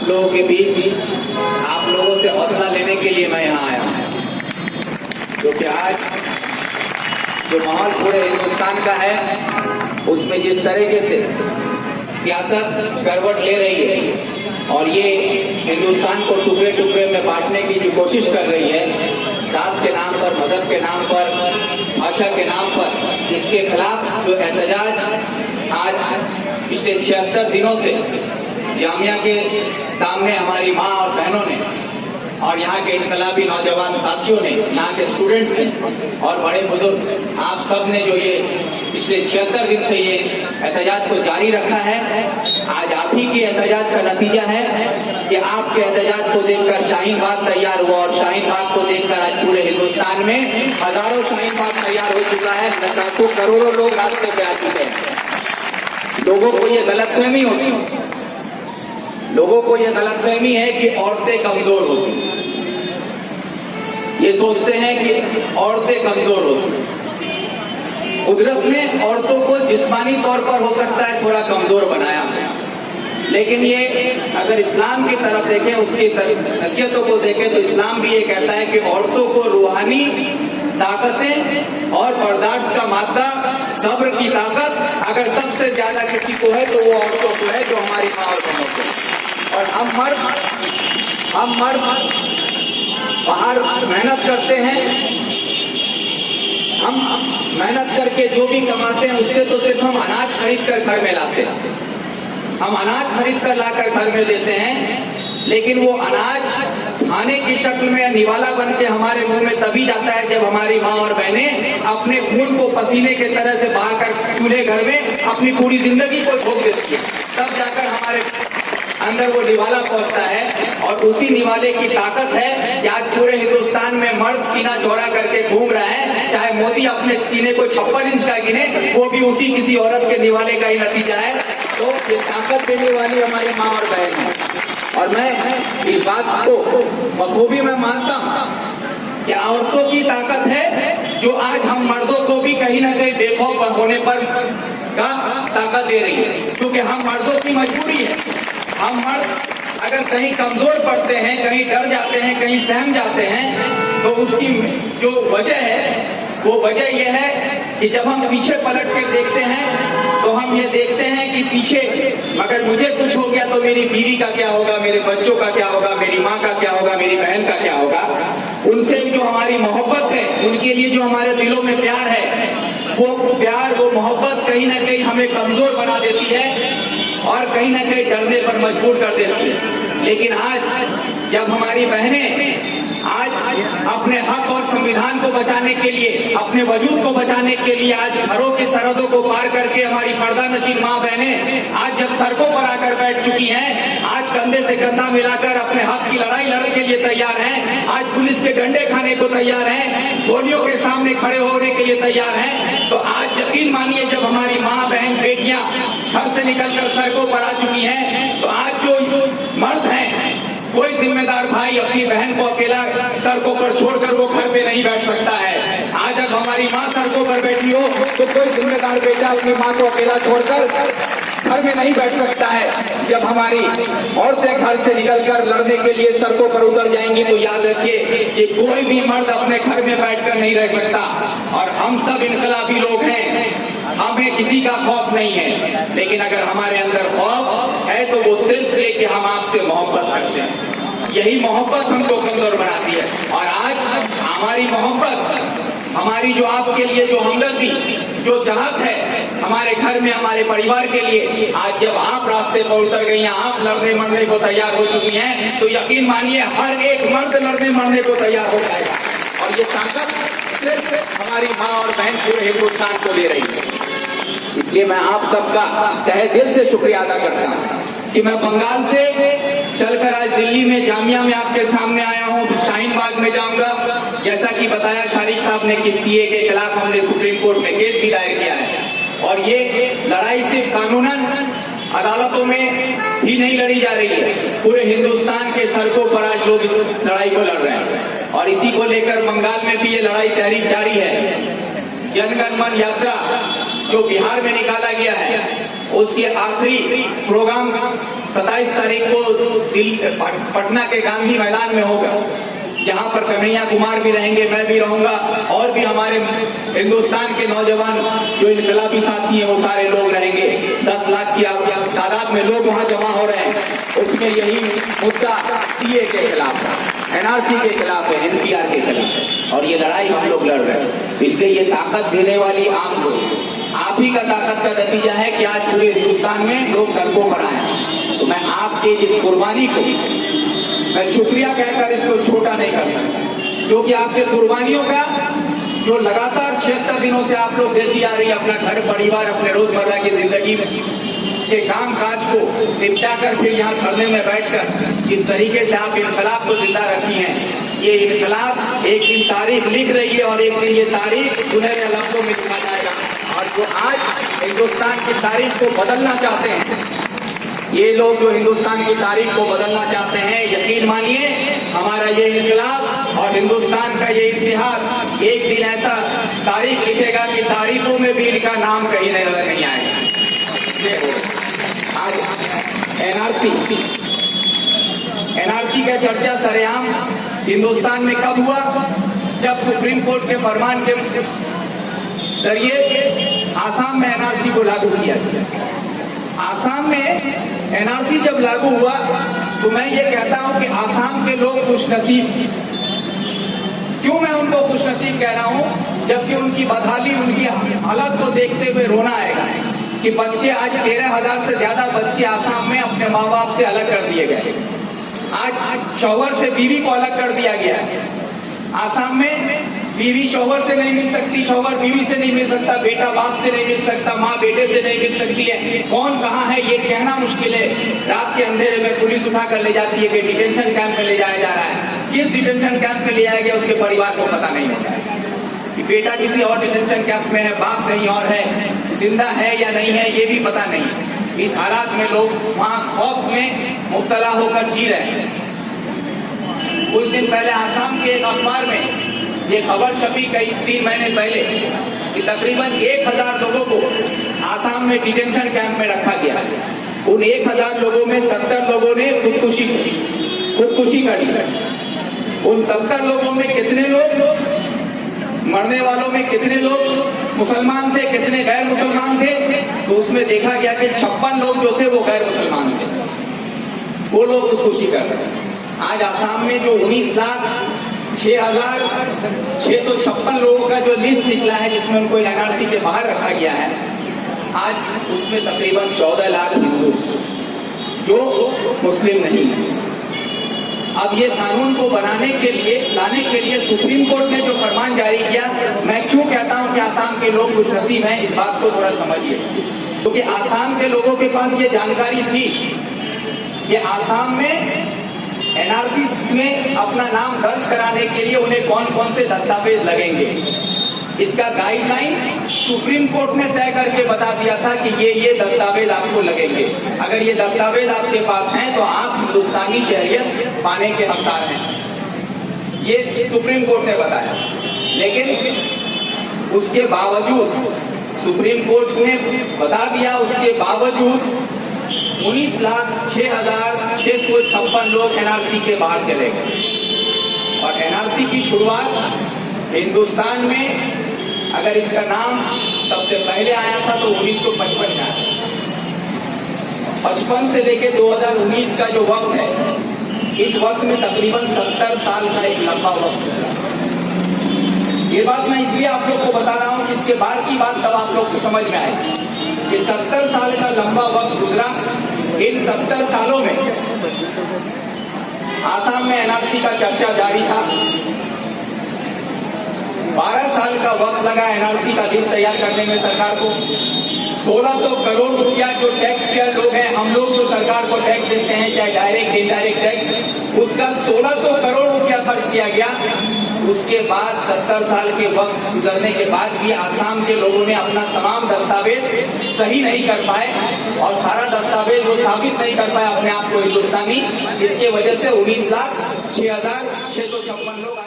लोगों के बीच आप लोगों से हौसला लेने के लिए मैं यहाँ आया हूँ, क्योंकि आज जो माहौल पूरे हिंदुस्तान का है उसमें जिस तरीके से सियासत करवट ले रही है और ये हिंदुस्तान को टुकड़े टुकड़े में बांटने की जो कोशिश कर रही है, जात के नाम पर, मजहब के नाम पर, भाषा के नाम पर, इसके खिलाफ जो एहतजाज आज पिछले 76 दिनों से जामिया के सामने हमारी माँ और बहनों ने और यहाँ के इनकलाबी नौजवान साथियों ने, यहाँ के स्टूडेंट्स ने और बड़े बुजुर्ग आप सब ने जो ये पिछले 76 दिन से ये एहतजाज को जारी रखा है, आज आप ही के एहतजाज का नतीजा है कि आपके एहतजाज को देखकर शाहीन बाग तैयार हुआ और शाहीन बाग को देखकर आज पूरे हिंदुस्तान में हजारों शाहीन बाग तैयार हो चुका है। लाखों करोड़ों लोग रास्ते पे आ चुके हैं। लोगों को ये गलतफहमी होती है, लोगों को यह गलतफहमी है कि औरतें कमजोर होती, ये सोचते हैं कि औरतें कमजोर होती। कुदरत ने औरतों को जिस्मानी तौर पर हो सकता है थोड़ा कमजोर बनाया, लेकिन ये अगर इस्लाम की तरफ देखें, उसकी नसीहतों को देखें, तो इस्लाम भी ये कहता है कि औरतों को रूहानी ताकतें और बर्दाश्त का मादा, सब्र की ताकत अगर सबसे ज्यादा किसी को है तो वो औरतों को है, जो हमारी माँ और बहनों को है। और हम मर्द बाहर मेहनत करते हैं, हम मेहनत करके जो भी कमाते हैं उससे तो सिर्फ हम अनाज खरीद कर घर में लाते हैं, हम अनाज खरीद कर लाकर घर में देते हैं, लेकिन वो अनाज खाने की शक्ल में निवाला बन के हमारे मुंह में तभी जाता है जब हमारी माँ और बहनें अपने खून को पसीने के तरह से बहाकर चूल्हे घर में अपनी पूरी जिंदगी को झोंक देती है, तब जाकर हमारे अंदर वो निवाला पहुंचता है। और उसी निवाले की ताकत है कि आज पूरे हिंदुस्तान में मर्द सीना चौड़ा करके घूम रहा है, चाहे मोदी अपने सीने को 56 इंच का गिने, वो भी उसी किसी औरत के निवाले का ही नतीजा है। तो ये ताकत देने वाली हमारी माँ और बहन है। और मैं इस बात को बखूबी मैं मानता हूँ कि औरतों की ताकत है जो आज हम मर्दों को भी कहीं ना कहीं बेखौफ होने पर का ताकत दे रही है, क्योंकि हम मर्दों की मजबूरी है। हम मर्द अगर कहीं कमजोर पड़ते हैं, कहीं डर जाते हैं, कहीं सहम जाते हैं, तो उसकी जो वजह है वो वजह यह है कि जब हम पीछे पलट कर देखते हैं तो हम ये देखते हैं कि पीछे अगर मुझे कुछ हो गया तो मेरी बीवी का क्या होगा, मेरे बच्चों का क्या होगा, मेरी माँ का क्या होगा, मेरी बहन का क्या होगा। उनसे जो हमारी मोहब्बत है, उनके लिए जो हमारे दिलों में प्यार है, वो प्यार, वो मोहब्बत कहीं ना कहीं हमें कमजोर बना देती है और कहीं ना कहीं डरने पर मजबूर कर देती है। लेकिन आज जब हमारी बहनें आज अपने हक और संविधान को बचाने के लिए, अपने वजूद को बचाने के लिए आज घरों की सरहदों को पार करके हमारी पर्दा नशीन माँ बहनें आज जब सड़कों पर आकर बैठ चुकी हैं, आज कंधे से कंधा मिलाकर अपने हक की लड़ाई लड़ने के लिए तैयार हैं, आज पुलिस के डंडे खाने को तैयार हैं, गोलियों के सामने खड़े होने के लिए तैयार हैं, तो आज यकीन मानिए जब हमारी माँ बहन बेटियां घर से निकलकर सड़कों पर आ चुकी हैं, तो आज जो मर्द हैं, कोई जिम्मेदार भाई अपनी बहन को अकेला सड़कों पर छोड़कर वो घर पे नहीं बैठ सकता है। आज जब हमारी माँ सड़कों पर बैठी हो तो कोई जिम्मेदार बेटा अपनी माँ को अकेला छोड़कर घर में नहीं बैठ सकता है। जब हमारी औरतें घर से निकलकर लड़ने के लिए सड़कों पर उतर जाएंगी तो याद रखिए कि कोई भी मर्द अपने घर में बैठकर नहीं रह सकता। और हम सब इनकलाबी लोग हैं, हमें किसी का खौफ नहीं है, लेकिन अगर हमारे अंदर खौफ है तो वो सिर्फ है कि हम आपसे मोहब्बत करते हैं। यही मोहब्बत हमको कमजोर बनाती है। और आज हमारी मोहब्बत, हमारी जो आपके लिए जो हमदर्दी, जो चाहत है हमारे घर में, हमारे परिवार के लिए, आज जब आप रास्ते पर उतर गई हैं, आप लड़ने मरने को तैयार हो चुकी हैं, तो यकीन मानिए हर एक मर्द लड़ने मरने को तैयार हो जाएगा। और ये ताकत सिर्फ हमारी माँ और बहन पूरे हिंदुस्तान को दे रही है। इसलिए मैं आप सबका तहे दिल से शुक्रिया अदा करता हूँ कि मैं बंगाल से चलकर आज दिल्ली में जामिया में आपके सामने आया हूँ। शाहीन बाग में जाऊंगा, जैसा कि बताया शारिक साहब ने कि सीए के खिलाफ हमने सुप्रीम कोर्ट में केस भी दायर किया है। और ये लड़ाई सिर्फ कानूनन अदालतों में ही नहीं लड़ी जा रही है, पूरे हिंदुस्तान के सड़कों पर आज लोग इस लड़ाई को लड़ रहे हैं। और इसी को लेकर बंगाल में भी ये लड़ाई तहरीक जारी है। जनगण मन यात्रा जो बिहार में निकाला गया है, उसके आखिरी प्रोग्राम 27 तारीख को पटना के गांधी मैदान में होगा, जहां पर कन्हैया कुमार भी रहेंगे, मैं भी रहूंगा, और भी हमारे हिंदुस्तान के नौजवान जो इनकलाबी साथी हैं वो सारे लोग रहेंगे। 10 लाख की तादाद में लोग वहां जमा हो रहे हैं। उसमें यही मुद्दा सीए के खिलाफ है, एनआरसी के खिलाफ है, एनपीआर के खिलाफ है, और ये लड़ाई हम लोग लड़ रहे हैं। इसलिए ये ताकत देने वाली आप ही का ताकत का नतीजा है कि आज पूरे हिंदुस्तान में लोग सड़कों पर आए। तो मैं आपके इस कुर्बानी को मैं शुक्रिया कहकर इसको छोटा नहीं कर सकता, क्योंकि आपके कुर्बानियों का जो लगातार 76 दिनों से आप लोग देती आ रही, अपना घर परिवार, अपने रोजमर्रा की जिंदगी के काम काज को निपटा कर फिर यहाँ धरने में बैठकर जिस तरीके से आप इनकलाब को जिंदा रखी हैं, ये इनकलाब एक दिन तारीख लिख रही है और एक दिन ये तारीख सुनहरे लफ्जों में लिखा जाएगा। और जो आज हिंदुस्तान की तारीख को बदलना चाहते हैं, ये लोग जो हिंदुस्तान की तारीख को बदलना चाहते हैं, यकीन मानिए हमारा ये इनकलाब और हिंदुस्तान का ये इतिहास एक दिन ऐसा तारीख लिखेगा कि तारीखों में भी इनका नाम कहीं नजर नहीं आएगा। आज एनआरसी का चर्चा सरेआम हिंदुस्तान में कब हुआ? जब सुप्रीम कोर्ट के फरमान के जरिए आसाम में एनआरसी को लागू किया गया। आसाम में एनआरसी जब लागू हुआ तो मैं ये कहता हूं कि आसाम के लोग खुशनसीब। क्यों मैं उनको खुशनसीब कह रहा हूं? जबकि उनकी बदहाली, उनकी हालत को देखते हुए रोना आएगा कि बच्चे आज 13,000 से ज्यादा बच्चे आसाम में अपने माँ बाप से अलग कर दिए गए। आज शौहर से बीवी को अलग कर दिया गया है। आसाम में बीवी शौहर से नहीं मिल सकती, शौहर बीवी से नहीं मिल सकता, बेटा बाप से नहीं मिल सकता, माँ बेटे से नहीं मिल सकती है। कौन कहाँ है ये कहना मुश्किल है। रात के अंधेरे में पुलिस उठा कर ले जाती है कि डिटेंशन कैंप में ले जाया जा रहा है। किस डिटेंशन कैंप में ले जाया गया उसके परिवार को पता नहीं होता है कि बेटा किसी और डिटेंशन कैंप में है, बाप कहीं और है, जिंदा है या नहीं है ये भी पता नहीं। इस हालात में लोग वहाँ खौफ में मुब्तला होकर जी रहे हैं। कुछ दिन पहले आसाम के एक अखबार में ये खबर छपी कई 3 महीने पहले कि तकरीबन 1000 लोगों को आसाम में डिटेंशन कैंप में रखा गया। उन 1000 लोगों में 70 लोगों ने खुदकुशी कर ली। उन 70 लोगों में कितने लोग, मरने वालों में कितने लोग मुसलमान थे, कितने गैर मुसलमान थे? तो उसमें देखा गया कि 56 लोग जो थे वो गैर मुसलमान थे, वो लोग खुदकुशी कर रहे। आज आसाम में जो 19,0656 लोगों का जो लिस्ट निकला है जिसमें उनको एनआरसी के बाहर रखा गया है, आज उसमें तकरीबन 14 लाख हिंदू जो मुस्लिम नहीं है। अब ये कानून को लाने के लिए सुप्रीम कोर्ट ने जो फरमान जारी किया, मैं क्यों कहता हूं कि आसाम के लोग खुशनसीब हैं, इस बात को थोड़ा समझिए। क्योंकि आसाम के लोगों के पास ये जानकारी थी कि आसाम में एनआरसी में अपना नाम दर्ज कराने के लिए उन्हें कौन कौन से दस्तावेज लगेंगे। इसका गाइडलाइन सुप्रीम कोर्ट ने तय करके बता दिया था कि ये दस्तावेज आपको लगेंगे। अगर ये दस्तावेज आपके पास हैं तो आप हिंदुस्तानी शहरियत पाने के हकदार हैं, ये सुप्रीम कोर्ट ने बताया। लेकिन उसके बावजूद सुप्रीम कोर्ट ने बता दिया, उसके बावजूद 19,06,656 लोग एनआरसी के बाहर चले गए। और एनआरसी की शुरुआत हिंदुस्तान में, अगर इसका नाम सबसे पहले आया था तो 1955 में आया। 55 से लेकर 2019 का जो वक्त है, इस वक्त में तकरीबन 70 साल का एक लंबा वक्त गुजरा। ये बात मैं इसलिए आप लोग को बता रहा हूं कि इसके बाद की बात तब आप लोग को समझ में आएगी कि 70 साल का लंबा वक्त गुजरा। इन 70 सालों में आसाम में एनआरसी का चर्चा जारी था। 12 साल का वक्त लगा एनआरसी का लिस्ट तैयार करने में सरकार को। 1600 करोड़ रुपया जो टैक्स पेयर लोग हैं, हम लोग जो सरकार को टैक्स देते हैं, चाहे डायरेक्ट इनडायरेक्ट टैक्स, उसका 1600 करोड़ रुपया खर्च किया गया। उसके बाद 70 साल के वक्त गुजरने के बाद भी आसाम के लोगों ने अपना तमाम दस्तावेज सही नहीं कर पाए और सारा दस्तावेज वो साबित नहीं कर पाए अपने आप को हिंदुस्तानी। इसके वजह से 19,06,656 लोग